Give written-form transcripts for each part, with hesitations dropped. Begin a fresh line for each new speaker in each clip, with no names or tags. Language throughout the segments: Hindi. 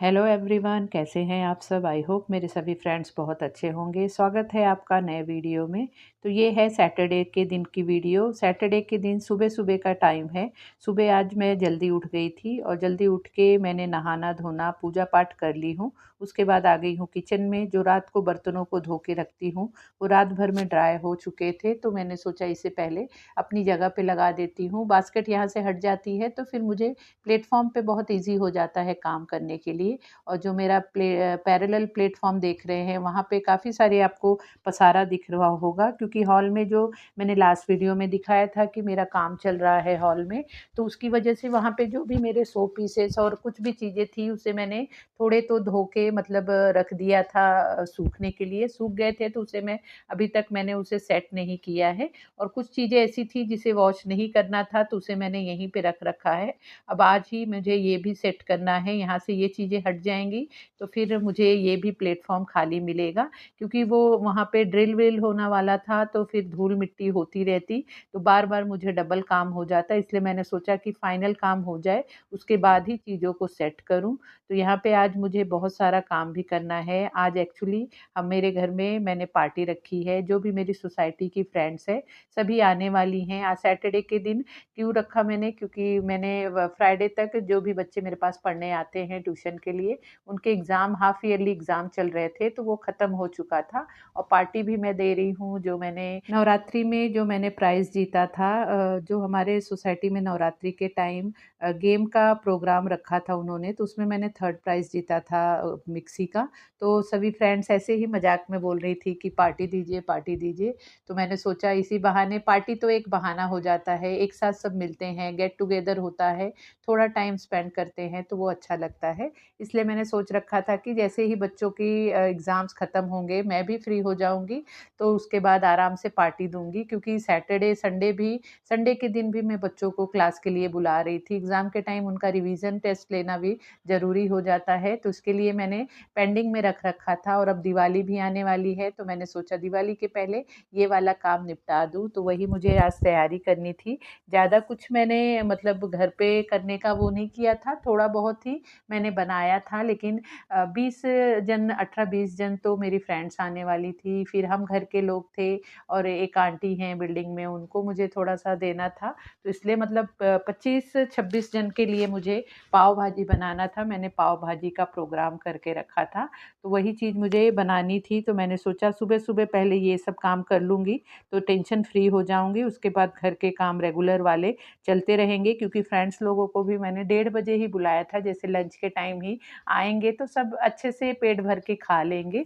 हेलो एवरीवन, कैसे हैं आप सब। आई होप मेरे सभी फ्रेंड्स बहुत अच्छे होंगे। स्वागत है आपका नए वीडियो में। तो ये है सैटरडे के दिन की वीडियो। सैटरडे के दिन सुबह सुबह का टाइम है। सुबह आज मैं जल्दी उठ गई थी और जल्दी उठ के मैंने नहाना धोना पूजा पाठ कर ली हूँ। उसके बाद आ गई हूँ किचन में। जो रात को बर्तनों को धो के रखती हूँ वो रात भर में ड्राई हो चुके थे, तो मैंने सोचा इसे पहले अपनी जगह पे लगा देती हूँ। बास्केट यहाँ से हट जाती है तो फिर मुझे प्लेटफॉर्म पे बहुत ईजी हो जाता है काम करने के लिए। और जो मेरा पैरेलल प्लेटफॉर्म देख रहे हैं वहाँ पे काफ़ी सारे आपको पसारा दिख रहा होगा, क्योंकि हॉल में जो मैंने लास्ट वीडियो में दिखाया था कि मेरा काम चल रहा है हॉल में, तो उसकी वजह से वहाँ पे जो भी मेरे शो पीसेस और कुछ भी चीज़ें थी उसे मैंने थोड़े तो धो के मतलब रख दिया था सूखने के लिए। सूख गए थे तो उसे मैं अभी तक मैंने उसे सेट नहीं किया है। और कुछ चीज़ें ऐसी थी जिसे वॉश नहीं करना था तो उसे मैंने यहीं पे रख रखा है। अब आज ही मुझे ये भी सेट करना है। यहाँ से ये चीज़ें हट जाएँगी तो फिर मुझे ये भी प्लेटफ़ॉर्म खाली मिलेगा, क्योंकि वो वहाँ पे ड्रिल विल होने वाला था तो फिर धूल मिट्टी होती रहती, तो बार-बार मुझे डबल काम हो जाता। इसलिए मैंने सोचा कि फाइनल काम हो जाए उसके बाद ही चीज़ों को सेट करूँ। तो यहाँ पे आज मुझे बहुत सारा काम भी करना है। आज एक्चुअली हम मेरे घर में मैंने पार्टी रखी है। जो भी मेरी सोसाइटी की फ्रेंड्स हैं सभी आने वाली हैं। आज सैटरडे के दिन क्यों रखा मैंने, क्योंकि मैंने फ्राइडे तक जो भी बच्चे मेरे पास पढ़ने आते हैं ट्यूशन के लिए, उनके एग्ज़ाम हाफ ईयरली एग्ज़ाम चल रहे थे तो वो ख़त्म हो चुका था। और पार्टी भी मैं दे रही हूँ जो मैंने नवरात्रि में जो मैंने प्राइज़ जीता था। जो हमारे सोसाइटी में नवरात्रि के टाइम गेम का प्रोग्राम रखा था उन्होंने, तो उसमें मैंने थर्ड प्राइज़ जीता था मिक्सी का। तो सभी फ्रेंड्स ऐसे ही मजाक में बोल रही थी कि पार्टी दीजिए पार्टी दीजिए। तो मैंने सोचा इसी बहाने, पार्टी तो एक बहाना हो जाता है, एक साथ सब मिलते हैं, गेट टुगेदर होता है, थोड़ा टाइम स्पेंड करते हैं तो वो अच्छा लगता है। इसलिए मैंने सोच रखा था कि जैसे ही बच्चों की एग्ज़ाम्स ख़त्म होंगे मैं भी फ्री हो जाऊँगी तो उसके बाद आराम से पार्टी दूँगी, क्योंकि सैटरडे संडे के दिन भी मैं बच्चों को क्लास के लिए बुला रही थी। एग्ज़ाम के टाइम उनका रिवीज़न टेस्ट लेना भी ज़रूरी हो जाता है, तो उसके लिए मैंने पेंडिंग में रख रखा था। और अब दिवाली भी आने वाली है तो मैंने सोचा दिवाली के पहले ये वाला काम निपटा दूँ, तो वही मुझे आज तैयारी करनी थी। ज़्यादा कुछ मैंने मतलब घर पे करने का वो नहीं किया था, थोड़ा बहुत ही मैंने बनाया था। लेकिन 20 जन 18-20 जन तो मेरी फ्रेंड्स आने वाली थी, फिर हम घर के लोग थे और एक आंटी हैं बिल्डिंग में, उनको मुझे थोड़ा-सा देना था। तो इसलिए मतलब 25-26 जन के लिए मुझे पाव भाजी बनाना था। मैंने पाव भाजी का प्रोग्राम करके रखा था, तो वही चीज़ मुझे बनानी थी। तो मैंने सोचा सुबह-सुबह पहले ये सब काम कर लूँगी तो टेंशन फ्री हो जाऊँगी। उसके बाद घर के काम रेगुलर वाले चलते रहेंगे, क्योंकि फ्रेंड्स लोगों को भी मैंने 1:30 बजे ही बुलाया था, जैसे लंच के टाइम ही आएँगे तो सब अच्छे से पेट भर के खा लेंगे।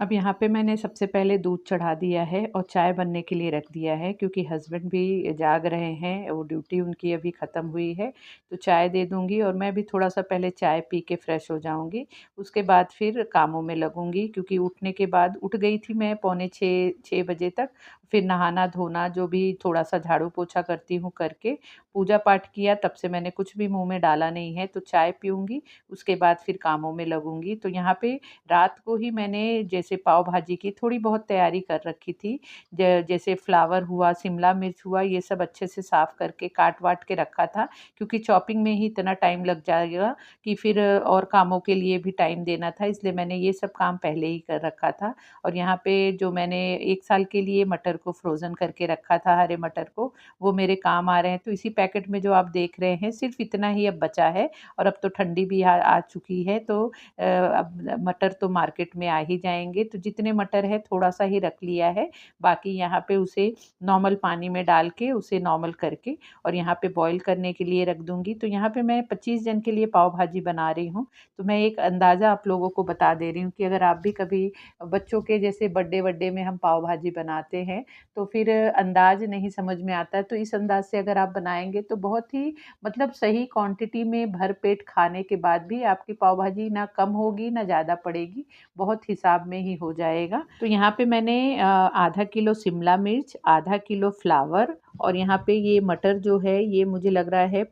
अब यहाँ पे मैंने सबसे पहले दूध चढ़ा दिया है और चाय बनने के लिए रख दिया है, क्योंकि हस्बैंड भी जाग रहे हैं, वो ड्यूटी उनकी अभी ख़त्म हुई है। तो चाय दे दूँगी और मैं भी थोड़ा-सा पहले चाय पी के फ्रेश हो जाऊँगी। उसके बाद फिर कामों में लगूँगी, क्योंकि उठने के बाद उठ गई थी मैं पौने 6 बजे तक। फिर नहाना-धोना जो भी थोड़ा-सा झाड़ू-पोछा करती हूँ करके, पूजा पाठ किया, तब से मैंने कुछ भी मुँह में डाला नहीं है। तो चाय पीऊँगी, उसके बाद फिर कामों में लगूँगी। तो यहाँ पे रात को ही मैंने जैसे पाव भाजी की थोड़ी बहुत तैयारी कर रखी थी। जैसे फ्लावर हुआ, शिमला मिर्च हुआ, ये सब अच्छे से साफ़ करके काट-वाट के रखा था, क्योंकि चॉपिंग में ही इतना टाइम लग जाएगा कि फिर और कामों के लिए भी टाइम देना था, इसलिए मैंने ये सब काम पहले ही कर रखा था। और यहाँ पे जो मैंने 1 साल के लिए मटर को फ्रोज़न करके रखा था, हरे मटर को, वो मेरे काम आ रहे हैं। तो इसी पैकेट में जो आप देख रहे हैं सिर्फ़ इतना ही अब बचा है। और अब तो ठंडी भी आ आ चुकी है, तो अब मटर तो मार्केट में आ ही जाएँगे, तो जितने मटर है थोड़ा-सा ही रख लिया है, बाकी यहाँ पे उसे नॉर्मल पानी में डाल के उसे नॉर्मल करके और यहाँ पे बॉयल करने के लिए रख दूँगी। तो यहाँ पे मैं 25 जन के लिए पाव भाजी बना रही हूँ, तो मैं एक अंदाज़ा आप लोगों को बता दे रही हूँ कि अगर आप भी कभी बच्चों के जैसे बर्थडे-वर्थडे में हम पाव भाजी बनाते हैं, तो फिर अंदाज़ नहीं समझ में आता है, तो इस अंदाज़ से अगर आप बनाएँगे तो बहुत ही मतलब सही क्वांटिटी में भरपेट खाने के बाद भी आपकी पाव भाजी ना कम होगी ना ज़्यादा पड़ेगी, बहुत हिसाब में ही हो जाएगा। तो यहाँ पे मैंने आधा किलो शिमला मिर्च, आधा किलो फ्लावर और यहाँ पे ये मटर जो है ये मुझे लग रहा है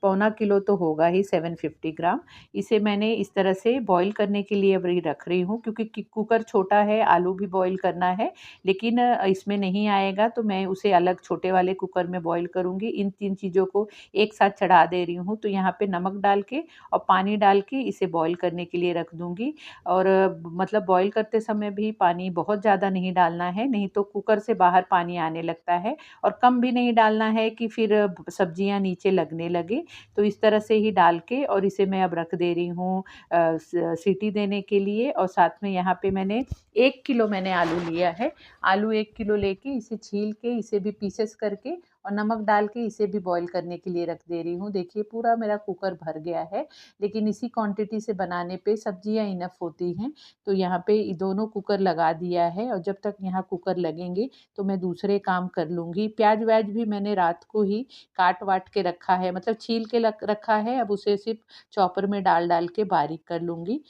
पौना किलो तो होगा ही, 750 ग्राम। इसे मैंने इस तरह से बॉईल करने के लिए अभी रख रही हूँ, क्योंकि कुकर छोटा है, आलू भी बॉईल करना है, लेकिन इसमें नहीं आएगा, तो मैं उसे अलग छोटे वाले कुकर में बॉईल करूँगी। इन 3 चीज़ों को एक साथ चढ़ा दे रही हूँ। तो यहाँ पे नमक डाल के और पानी डाल के इसे बॉईल करने के लिए रख दूँगी। और मतलब बॉईल करते समय भी पानी बहुत ज़्यादा नहीं डालना है, नहीं तो कुकर से बाहर पानी आने लगता है, और कम भी नहीं डालना है कि फिर सब्जियाँ नीचे लगने लगे। तो इस तरह से ही डाल के और इसे मैं अब रख दे रही हूँ सीटी देने के लिए। और साथ में यहाँ पे मैंने 1 किलो मैंने आलू लिया है। आलू 1 किलो लेके इसे छील के इसे भी पीसेस करके और नमक डाल के इसे भी बॉईल करने के लिए रख दे रही हूँ। देखिए पूरा मेरा कुकर भर गया है, लेकिन इसी क्वांटिटी से बनाने पे सब्जियाँ इनफ होती हैं। तो यहाँ पे दोनों कुकर लगा दिया है, और जब तक यहाँ कुकर लगेंगे तो मैं दूसरे काम कर लूँगी। प्याज व्याज भी मैंने रात को ही काट वाट के रखा है, मतलब छील के रखा है। अब उसे सिर्फ चॉपर में डाल डाल के बारीक कर लूँगी।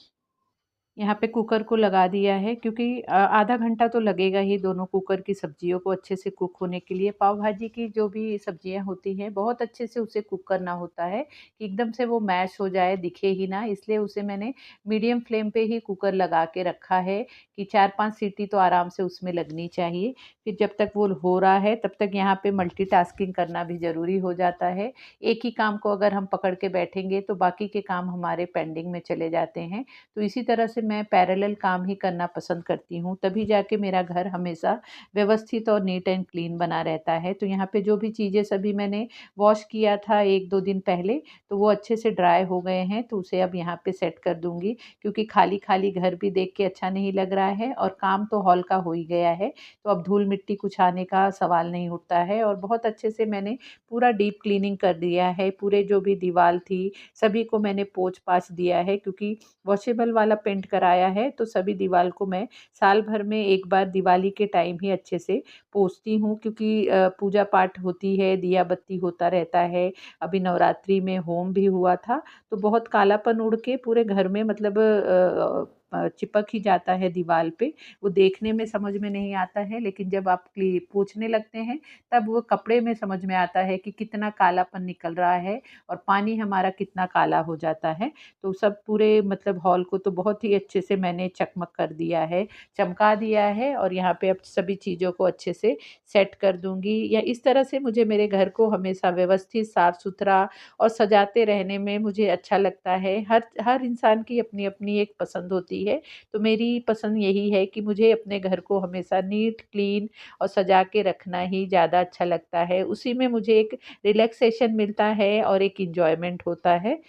यहाँ पे कुकर को लगा दिया है, क्योंकि आधा घंटा तो लगेगा ही दोनों कुकर की सब्जियों को अच्छे से कुक होने के लिए। पाव भाजी की जो भी सब्जियां होती हैं बहुत अच्छे से उसे कुक करना होता है, कि एकदम से वो मैश हो जाए, दिखे ही ना। इसलिए उसे मैंने मीडियम फ्लेम पे ही कुकर लगा के रखा है, कि 4-5 सीटी तो आराम से उसमें लगनी चाहिए। फिर जब तक वो हो रहा है तब तक यहाँ पे मल्टीटास्किंग करना भी ज़रूरी हो जाता है। एक ही काम को अगर हम पकड़ के बैठेंगे तो बाकी के काम हमारे पेंडिंग में चले जाते हैं। तो इसी तरह से मैं पैरेलल काम ही करना पसंद करती हूँ, तभी जाके मेरा घर हमेशा व्यवस्थित और नीट एंड क्लीन बना रहता है। तो यहाँ पे जो भी चीज़ें सभी मैंने वॉश किया था 1-2 दिन पहले, तो वो अच्छे से ड्राई हो गए हैं, तो उसे अब यहाँ पे सेट कर दूँगी, क्योंकि खाली-खाली घर भी देख के अच्छा नहीं लग रहा है, और काम तो हॉल का हो ही गया है, तो अब धूल-मिट्टी कुछ आने का सवाल नहीं उठता है। और बहुत अच्छे से मैंने पूरा डीप क्लीनिंग कर दिया है, पूरे जो भी दीवार थी, सभी को मैंने पोंछ-पाछ दिया है, क्योंकि वॉशेबल वाला पेंट कराया है, तो सभी दीवार को मैं साल भर में एक बार दिवाली के टाइम ही अच्छे से पोंछती हूँ, क्योंकि पूजा पाठ होती है, दिया बत्ती होता रहता है। अभी नवरात्रि में होम भी हुआ था, तो बहुत कालापन उड़ के पूरे घर में, मतलब चिपक ही जाता है दीवार पे। वो देखने में समझ में नहीं आता है, लेकिन जब आप पोंछने लगते हैं तब वो कपड़े में समझ में आता है कि कितना कालापन निकल रहा है, और पानी हमारा कितना काला हो जाता है। तो सब पूरे मतलब हॉल को तो बहुत ही अच्छे से मैंने चकमक कर दिया है, चमका दिया है, और यहाँ पे अब सभी चीज़ों को अच्छे से सेट कर दूँगी। या इस तरह से मुझे मेरे घर को हमेशा व्यवस्थित, साफ-सुथरा और सजाते रहने में मुझे अच्छा लगता है। हर हर इंसान की अपनी-अपनी एक पसंद होती है, तो मेरी पसंद यही है कि मुझे अपने घर को हमेशा नीट, क्लीन और सजा के रखना ही ज़्यादा अच्छा लगता है। उसी में मुझे एक रिलैक्सेशन मिलता है और एक एन्जॉयमेंट होता है।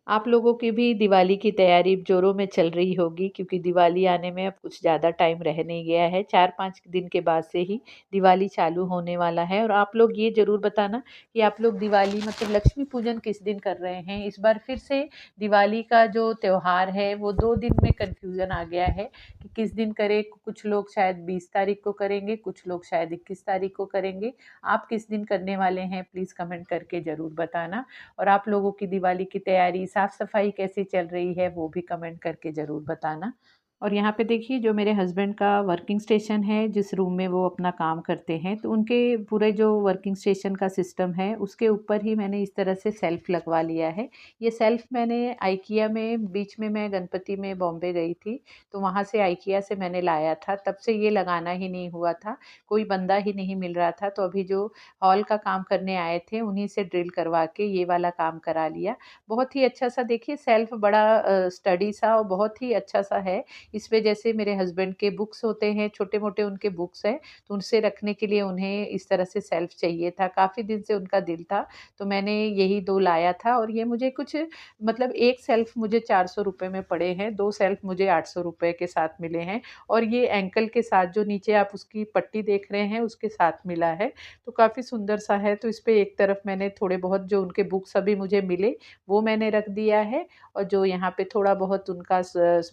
आप लोगों की भी दिवाली की तैयारी ज़ोरों में चल रही होगी, क्योंकि दिवाली आने में अब कुछ ज़्यादा टाइम रह नहीं गया है। 4-5 दिन के बाद से ही दिवाली चालू होने वाला है। और आप लोग ये ज़रूर बताना कि आप लोग दिवाली मतलब लक्ष्मी पूजन किस दिन कर रहे हैं। इस बार फिर से दिवाली का जो त्योहार है वो 2 दिन में कन्फ्यूज़न आ गया है कि किस दिन करें। कुछ लोग शायद 20 तारीख को करेंगे, कुछ लोग शायद 21 तारीख को करेंगे। आप किस दिन करने वाले हैं प्लीज़ कमेंट करके ज़रूर बताना। और आप लोगों की दिवाली की तैयारी, साफ-सफाई कैसी चल रही है वो भी कमेंट करके ज़रूर बताना। और यहाँ पे देखिए जो मेरे हस्बैंड का वर्किंग स्टेशन है, जिस रूम में वो अपना काम करते हैं, तो उनके पूरे जो वर्किंग स्टेशन का सिस्टम है उसके ऊपर ही मैंने इस तरह से सेल्फ लगवा लिया है। ये सेल्फ मैंने आइकिया में, बीच में मैं गणपति में बॉम्बे गई थी, तो वहाँ से आइकिया से मैंने लाया था। तब से ये लगाना ही नहीं हुआ था, कोई बंदा ही नहीं मिल रहा था, तो अभी जो हॉल का काम करने आए थे उन्हीं से ड्रिल करवा के ये वाला काम करा लिया। बहुत ही अच्छा सा देखिए सेल्फ, बड़ा स्टडी सा और बहुत ही अच्छा सा है। इसमें जैसे मेरे हस्बैंड के बुक्स होते हैं, छोटे-मोटे उनके बुक्स हैं, तो उनसे रखने के लिए उन्हें इस तरह से शेल्फ चाहिए था। काफ़ी दिन से उनका दिल था, तो मैंने यही 2 लाया था, और ये मुझे कुछ मतलब एक शेल्फ मुझे ₹400 में पड़े हैं, 2 शेल्फ मुझे ₹800 के साथ मिले हैं, और ये एंकल के साथ जो नीचे आप उसकी पट्टी देख रहे हैं, उसके साथ मिला है। तो काफ़ी सुंदर सा है, तो इस पे एक तरफ मैंने थोड़े बहुत जो उनके बुक्स अभी मुझे मिले, वो मैंने रख दिया है, और जो यहाँ पे थोड़ा बहुत उनका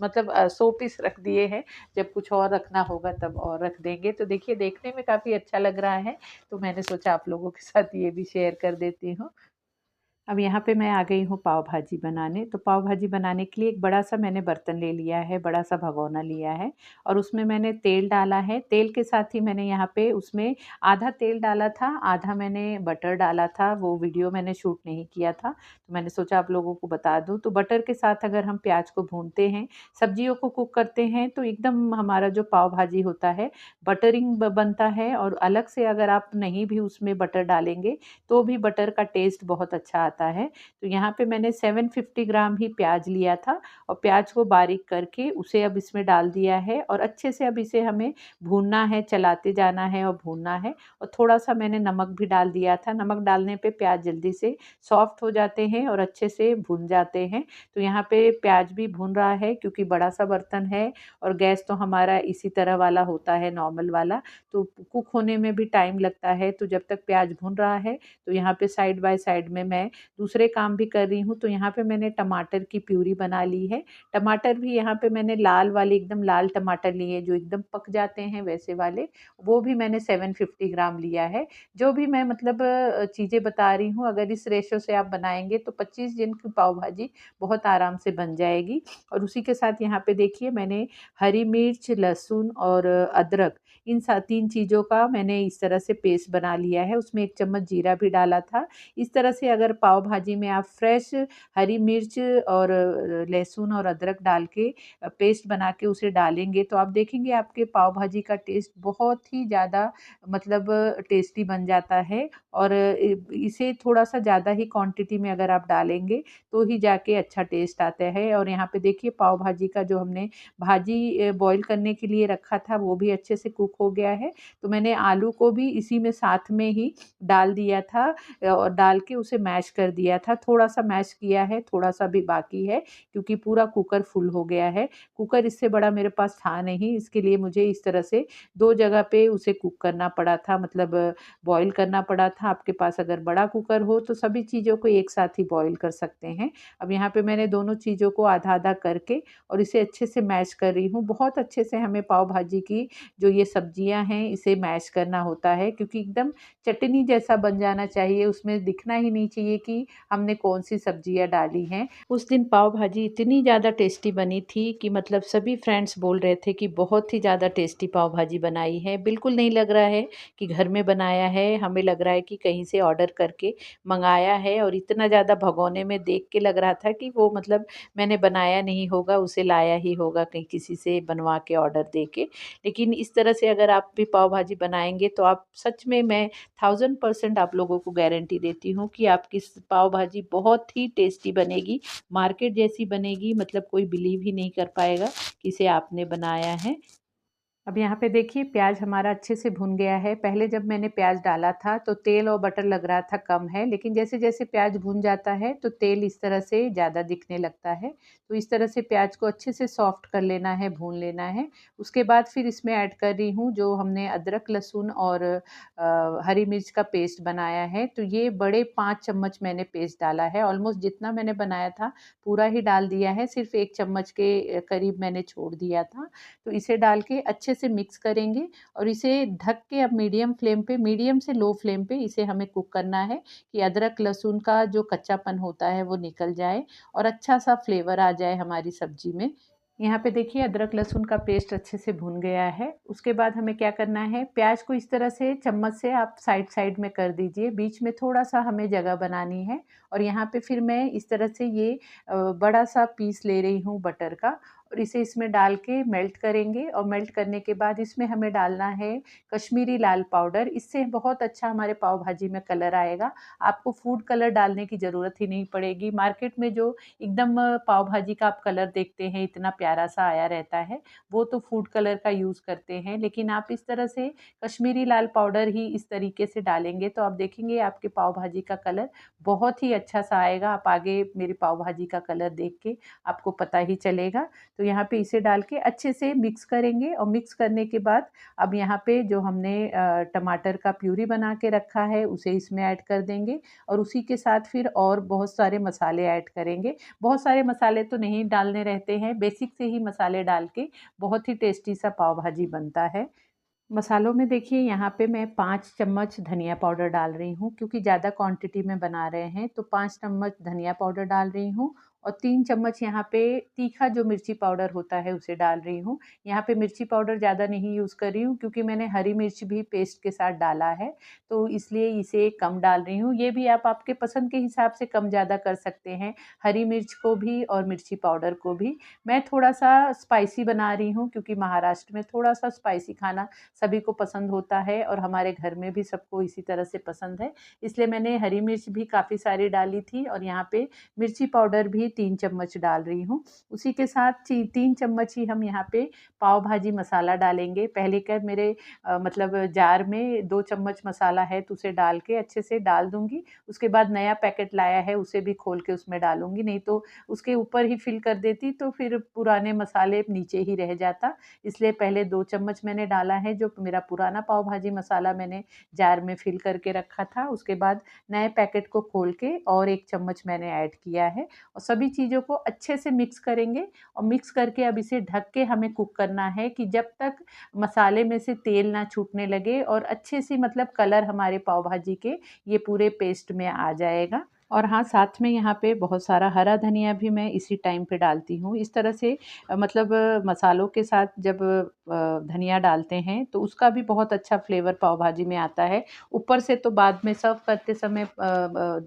मतलब शो पीस रख दिए हैं, जब कुछ और रखना होगा तब और रख देंगे। तो देखिए देखने में काफ़ी अच्छा लग रहा है, तो मैंने सोचा आप लोगों के साथ ये भी शेयर कर देती हूँ। अब यहाँ पे मैं आ गई हूँ पाव भाजी बनाने। तो पाव भाजी बनाने के लिए एक बड़ा सा मैंने बर्तन ले लिया है, बड़ा सा भगोना लिया है और उसमें मैंने तेल डाला है। तेल के साथ ही मैंने यहाँ पे उसमें आधा तेल डाला था, आधा मैंने बटर डाला था। वो वीडियो मैंने शूट नहीं किया था, तो मैंने सोचा आप लोगों को बता दूँ। तो बटर के साथ अगर हम प्याज को भूनते हैं, सब्जियों को कुक करते हैं, तो एकदम हमारा जो पाव भाजी होता है बटरिंग बनता है। और अलग से अगर आप नहीं भी उसमें बटर डालेंगे तो भी बटर का टेस्ट बहुत अच्छा आता है। तो यहाँ पे मैंने 750 ग्राम ही प्याज लिया था और प्याज को बारीक करके उसे अब इसमें डाल दिया है और अच्छे से अब इसे हमें भूनना है, चलाते जाना है और भूनना है। और थोड़ा-सा मैंने नमक भी डाल दिया था। नमक डालने पे प्याज जल्दी से सॉफ्ट हो जाते हैं और अच्छे से भुन जाते हैं। तो यहाँ पे प्याज भी भुन रहा है क्योंकि बड़ा-सा बर्तन है और गैस तो हमारा इसी तरह वाला होता है, नॉर्मल वाला। तो कुक होने में भी टाइम लगता है। तो जब तक प्याज भुन रहा है तो यहाँ पे साइड बाय साइड में मैं दूसरे काम भी कर रही हूँ। तो यहाँ पे मैंने टमाटर की प्यूरी बना ली है। टमाटर भी यहाँ पे मैंने लाल वाले, एकदम लाल टमाटर लिए जो एकदम पक जाते हैं वैसे वाले, वो भी मैंने 750 ग्राम लिया है। जो भी मैं मतलब चीज़ें बता रही हूँ, अगर इस रेशो से आप बनाएँगे तो 25 जन की पाव भाजी बहुत आराम से बन जाएगी। और उसी के साथ यहाँ पे देखिए मैंने हरी मिर्च, लहसुन और अदरक, इन 3 चीज़ों का मैंने इस तरह से पेस्ट बना लिया है। उसमें 1 चम्मच जीरा भी डाला था। इस तरह से अगर पाव भाजी में आप फ्रेश हरी मिर्च और लहसुन और अदरक डाल के पेस्ट बना के उसे डालेंगे तो आप देखेंगे आपके पाव भाजी का टेस्ट बहुत ही ज़्यादा मतलब टेस्टी बन जाता है। और इसे थोड़ा-सा ज़्यादा ही क्वांटिटी में अगर आप डालेंगे तो ही जाके अच्छा टेस्ट आता है। और यहाँ पे देखिए पाव भाजी का जो हमने भाजी बॉयल करने के लिए रखा था वो भी अच्छे से कुक हो गया है। तो मैंने आलू को भी इसी में साथ में ही डाल दिया था और डाल के उसे मैश कर दिया था। थोड़ा-सा मैश किया है, थोड़ा-सा भी बाकी है क्योंकि पूरा कुकर फुल हो गया है। कुकर इससे बड़ा मेरे पास था नहीं, इसके लिए मुझे इस तरह से 2 जगह पे उसे कुक करना पड़ा था, मतलब बॉयल करना पड़ा था। आपके पास अगर बड़ा कुकर हो तो सभी चीज़ों को एक साथ ही बॉयल कर सकते हैं। अब यहाँ पे मैंने दोनों चीज़ों को आधा-आधा करके और इसे अच्छे से मैश कर रही हूँ। बहुत अच्छे से हमें पाव भाजी की जो ये सब्जियाँ हैं इसे मैश करना होता है क्योंकि एकदम चटनी जैसा बन जाना चाहिए, उसमें दिखना ही नहीं चाहिए कि हमने कौन-सी सब्जियाँ डाली हैं। उस दिन पाव भाजी इतनी ज़्यादा टेस्टी बनी थी कि मतलब सभी फ्रेंड्स बोल रहे थे कि बहुत ही ज़्यादा टेस्टी पाव भाजी बनाई है। बिल्कुल नहीं लग रहा है कि घर में बनाया है, हमें लग रहा है कि कहीं से ऑर्डर करके मँगाया है। और इतना ज़्यादा भगोने में देख के लग रहा था कि वो मतलब मैंने बनाया नहीं होगा, उसे लाया ही होगा कहीं किसी से बनवा के ऑर्डर दे के। लेकिन इस तरह से अगर आप भी पाव भाजी बनाएँगे तो आप सच में, मैं 1000% आप लोगों को गारंटी देती हूँ कि आपकी पाव भाजी बहुत ही टेस्टी बनेगी, मार्केट जैसी बनेगी, मतलब कोई बिलीव ही नहीं कर पाएगा कि इसे आपने बनाया है। अब यहाँ पे देखिए प्याज हमारा अच्छे से भुन गया है। पहले जब मैंने प्याज डाला था तो तेल और बटर लग रहा था कम है, लेकिन जैसे-जैसे प्याज भुन जाता है तो तेल इस तरह से ज़्यादा दिखने लगता है। तो इस तरह से प्याज को अच्छे से सॉफ्ट कर लेना है, भून लेना है। उसके बाद फिर इसमें ऐड कर रही हूँ जो हमने अदरक, लहसुन और हरी मिर्च का पेस्ट बनाया है। तो ये बड़े 5 चम्मच मैंने पेस्ट डाला है। ऑलमोस्ट जितना मैंने बनाया था पूरा ही डाल दिया है, सिर्फ़ 1 चम्मच के करीब मैंने छोड़ दिया था। तो इसे डाल के अच्छे से मिक्स करेंगे और इसे ढक के अब मीडियम फ्लेम पे, मीडियम से लो फ्लेम पे इसे हमें कुक करना है कि अदरक लहसुन का जो कच्चापन होता है वो निकल जाए और अच्छा सा फ्लेवर आ जाए हमारी सब्जी में। यहाँ पे देखिए अदरक लहसुन का पेस्ट अच्छे से भुन गया है। उसके बाद हमें क्या करना है, प्याज को इस तरह से चम्मच से आप साइड साइड में कर दीजिए, बीच में थोड़ा सा हमें जगह बनानी है। और यहाँ पे फिर मैं इस तरह से ये बड़ा सा पीस ले रही हूँ बटर का और इसे इसमें डाल के मेल्ट करेंगे। और मेल्ट करने के बाद इसमें हमें डालना है कश्मीरी लाल पाउडर। इससे बहुत अच्छा हमारे पाव भाजी में कलर आएगा। आपको फूड कलर डालने की ज़रूरत ही नहीं पड़ेगी। मार्केट में जो एकदम पाव भाजी का आप कलर देखते हैं इतना प्यारा सा आया रहता है, वो तो फूड कलर का यूज़ करते हैं। लेकिन आप इस तरह से कश्मीरी लाल पाउडर ही इस तरीके से डालेंगे तो आप देखेंगे आपके पाव भाजी का कलर बहुत ही अच्छा सा आएगा। आप आगे मेरी पाव भाजी का कलर देख के आपको पता ही चलेगा। तो यहाँ पे इसे डाल के अच्छे से मिक्स करेंगे और मिक्स करने के बाद अब यहाँ पे जो हमने टमाटर का प्यूरी बना के रखा है उसे इसमें ऐड कर देंगे और उसी के साथ फिर और बहुत सारे मसाले ऐड करेंगे। बहुत सारे मसाले तो नहीं डालने रहते हैं, बेसिक से ही मसाले डाल के बहुत ही टेस्टी सा पाव भाजी बनता है। मसालों में देखिए यहाँ पे मैं 5 चम्मच धनिया पाउडर डाल रही हूँ, क्योंकि ज़्यादा क्वांटिटी में बना रहे हैं तो 5 चम्मच धनिया पाउडर डाल रही हूँ और 3 चम्मच यहाँ पे तीखा जो मिर्ची पाउडर होता है उसे डाल रही हूँ। यहाँ पे मिर्ची पाउडर ज़्यादा नहीं यूज़ कर रही हूँ, क्योंकि मैंने हरी मिर्च भी पेस्ट के साथ डाला है, तो इसलिए इसे कम डाल रही हूँ। ये भी आप आपके पसंद के हिसाब से कम ज़्यादा कर सकते हैं, हरी मिर्च को भी और मिर्ची पाउडर को भी। मैं थोड़ा-सा स्पाइसी बना रही हूँ, क्योंकि महाराष्ट्र में थोड़ा-सा स्पाइसी खाना सभी को पसंद होता है और हमारे घर में भी सबको इसी तरह से पसंद है। इसलिए मैंने हरी मिर्च भी काफ़ी सारी डाली थी और यहाँ पे मिर्ची पाउडर भी 3 चम्मच डाल रही हूँ। उसी के साथ 3 चम्मच ही हम यहाँ पे पाव भाजी मसाला डालेंगे। पहले क्या मेरे मतलब जार में 2 चम्मच मसाला है तो उसे डाल के अच्छे से डाल दूँगी। उसके बाद नया पैकेट लाया है उसे भी खोल के उसमें डालूँगी, नहीं तो उसके ऊपर ही फिल कर देती तो फिर पुराने मसाले नीचे ही रह जाता। इसलिए पहले 2 चम्मच मैंने डाला है, जो मेरा पुराना पाव भाजी मसाला मैंने जार में फिल करके रखा था। उसके बाद नए पैकेट को खोल के और 1 चम्मच मैंने ऐड किया है और सभी चीज़ों को अच्छे से मिक्स करेंगे और मिक्स करके अब इसे ढक के हमें कुक करना है कि जब तक मसाले में से तेल ना छूटने लगे और अच्छे से मतलब कलर हमारे पाव भाजी के ये पूरे पेस्ट में आ जाएगा। और हाँ, साथ में यहाँ पे बहुत सारा हरा धनिया भी मैं इसी टाइम पे डालती हूँ। इस तरह से मतलब मसालों के साथ जब धनिया डालते हैं तो उसका भी बहुत अच्छा फ्लेवर पाव भाजी में आता है। ऊपर से तो बाद में सर्व करते समय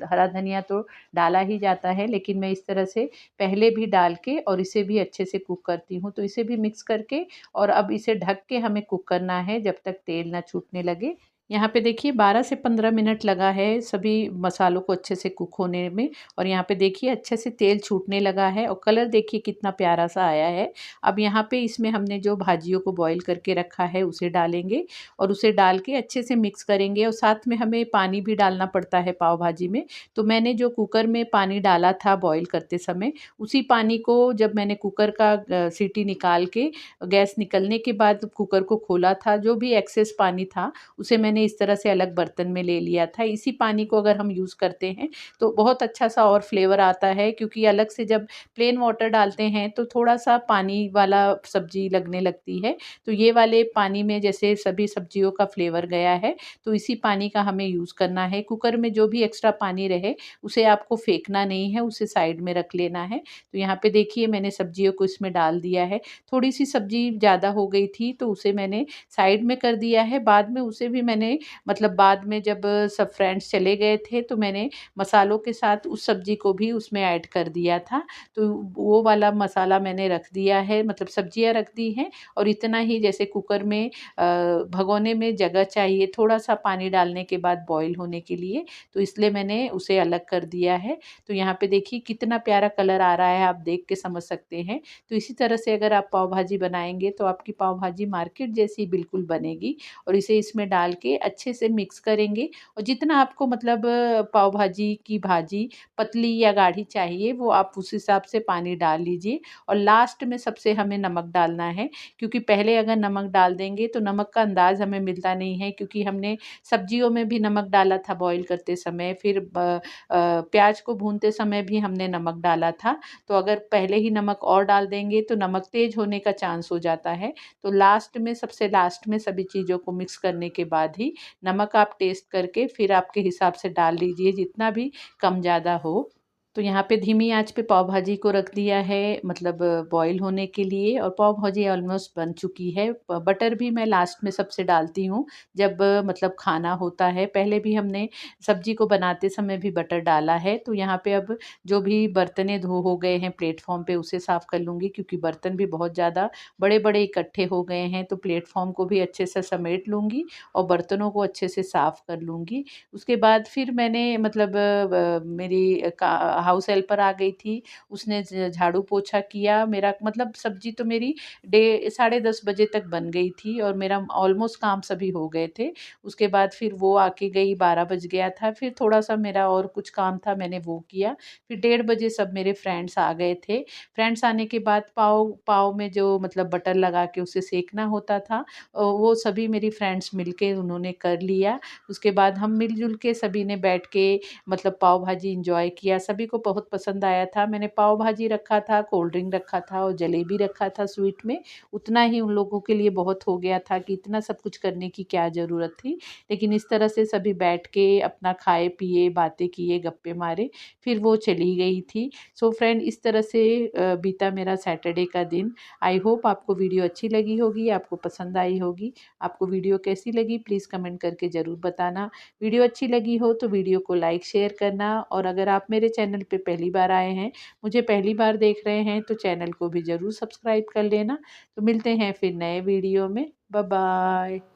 हरा धनिया तो डाला ही जाता है, लेकिन मैं इस तरह से पहले भी डाल के और इसे भी अच्छे से कुक करती हूँ। तो इसे भी मिक्स करके और अब इसे ढक के हमें कुक करना है जब तक तेल ना छूटने लगे। यहाँ पे देखिए 12 से 15 मिनट लगा है सभी मसालों को अच्छे से कुक होने में और यहाँ पे देखिए अच्छे से तेल छूटने लगा है और कलर देखिए कितना प्यारा सा आया है। अब यहाँ पे इसमें हमने जो भाजियों को बॉईल करके रखा है उसे डालेंगे और उसे डाल के अच्छे से मिक्स करेंगे और साथ में हमें पानी भी डालना पड़ता है पाव भाजी में। तो मैंने जो कुकर में पानी डाला था बॉईल करते समय, उसी पानी को जब मैंने कुकर का सीटी निकाल के गैस निकलने के बाद कुकर को खोला था, जो भी एक्सेस पानी था उसे मैंने इस तरह से अलग बर्तन में ले लिया था। इसी पानी को अगर हम यूज़ करते हैं तो बहुत अच्छा सा और फ्लेवर आता है, क्योंकि अलग से जब प्लेन वाटर डालते हैं तो थोड़ा-सा पानी वाला सब्ज़ी लगने लगती है। तो ये वाले पानी में जैसे सभी सब्जियों का फ्लेवर गया है, तो इसी पानी का हमें यूज़ करना है। कुकर में जो भी एक्स्ट्रा पानी रहे उसे आपको फेंकना नहीं है, उसे साइड में रख लेना है। तो यहाँ पे देखिए मैंने सब्जियों को इसमें डाल दिया है। थोड़ी-सी सब्ज़ी ज़्यादा हो गई थी तो उसे मैंने साइड में कर दिया है। बाद में उसे भी मैंने मतलब बाद में जब सब फ्रेंड्स चले गए थे तो मैंने मसालों के साथ उस सब्ज़ी को भी उसमें ऐड कर दिया था। तो वो वाला मसाला मैंने रख दिया है, मतलब सब्जियाँ रख दी हैं और इतना ही जैसे कुकर में भगोने में जगह चाहिए थोड़ा-सा पानी डालने के बाद बॉयल होने के लिए, तो इसलिए मैंने उसे अलग कर दिया है। तो यहाँ पे देखिए कितना प्यारा कलर आ रहा है, आप देख के समझ सकते हैं। तो इसी तरह से अगर आप पाव भाजी बनाएँगे तो आपकी पाव भाजी मार्केट जैसी बिल्कुल बनेगी और इसे इसमें डाल के अच्छे से मिक्स करेंगे और जितना आपको मतलब पाव भाजी की भाजी पतली या गाढ़ी चाहिए वो आप उस हिसाब से पानी डाल लीजिए और लास्ट में सबसे हमें नमक डालना है, क्योंकि पहले अगर नमक डाल देंगे तो नमक का अंदाज़ हमें मिलता नहीं है, क्योंकि हमने सब्जियों में भी नमक डाला था बॉईल करते समय, फिर प्याज को भूनते समय भी हमने नमक डाला था। तो अगर पहले ही नमक और डाल देंगे तो नमक तेज़ होने का चांस हो जाता है। तो लास्ट में सबसे लास्ट में सभी चीज़ों को मिक्स करने के बाद ही नमक आप टेस्ट करके फिर आपके हिसाब से डाल लीजिए, जितना भी कम ज़्यादा हो। तो यहाँ पे धीमी आंच पे पाव भाजी को रख दिया है, मतलब बॉईल होने के लिए, और पाव भाजी ऑलमोस्ट बन चुकी है। बटर भी मैं लास्ट में सबसे डालती हूँ जब मतलब खाना होता है। पहले भी हमने सब्जी को बनाते समय भी बटर डाला है। तो यहाँ पे अब जो भी बर्तनें धो हो गए हैं प्लेटफॉर्म पे उसे साफ़ कर लूँगी, क्योंकि बर्तन भी बहुत ज़्यादा बड़े-बड़े इकट्ठे हो गए हैं। तो प्लेटफॉर्म को भी अच्छे से समेट लूँगी और बर्तनों को अच्छे से साफ़ कर लूँगी। उसके बाद फिर मैंने मतलब मेरी का हाउस हेल्पर आ गई थी, उसने झाड़ू पोछा किया। मेरा मतलब सब्जी तो मेरी 10:30 बजे तक बन गई थी और मेरा ऑलमोस्ट काम सभी हो गए थे। उसके बाद फिर वो आके गई, 12 बज गया था। फिर थोड़ा-सा मेरा और कुछ काम था, मैंने वो किया। फिर 1:30 बजे सब मेरे फ्रेंड्स आ गए थे। फ्रेंड्स आने के बाद पाव पाव में जो मतलब बटर लगा के उसे सेंकना होता था, वो सभी मेरी फ्रेंड्स मिलके उन्होंने कर लिया। उसके बाद हम मिल-जुल के सभी ने बैठ के मतलब पाव भाजी एन्जॉय किया। सभी को बहुत पसंद आया था। मैंने पाव भाजी रखा था, कोल्ड ड्रिंक रखा था और जलेबी रखा था स्वीट में। उतना ही उन लोगों के लिए बहुत हो गया था कि इतना सब कुछ करने की क्या ज़रूरत थी। लेकिन इस तरह से सभी बैठ के अपना खाए पिए, बातें किए, गप्पे मारे, फिर वो चली गई थी। सो फ्रेंड, इस तरह से बीता मेरा सैटरडे का दिन। आई होप आपको वीडियो अच्छी लगी होगी, आपको पसंद आई होगी। आपको वीडियो कैसी लगी प्लीज़ कमेंट करके ज़रूर बताना। वीडियो अच्छी लगी हो तो वीडियो को लाइक शेयर करना, और अगर आप मेरे चैनल पे पहली बार आए हैं, मुझे पहली बार देख रहे हैं, तो चैनल को भी ज़रूर सब्सक्राइब कर लेना। तो मिलते हैं फिर नए वीडियो में। Bye bye.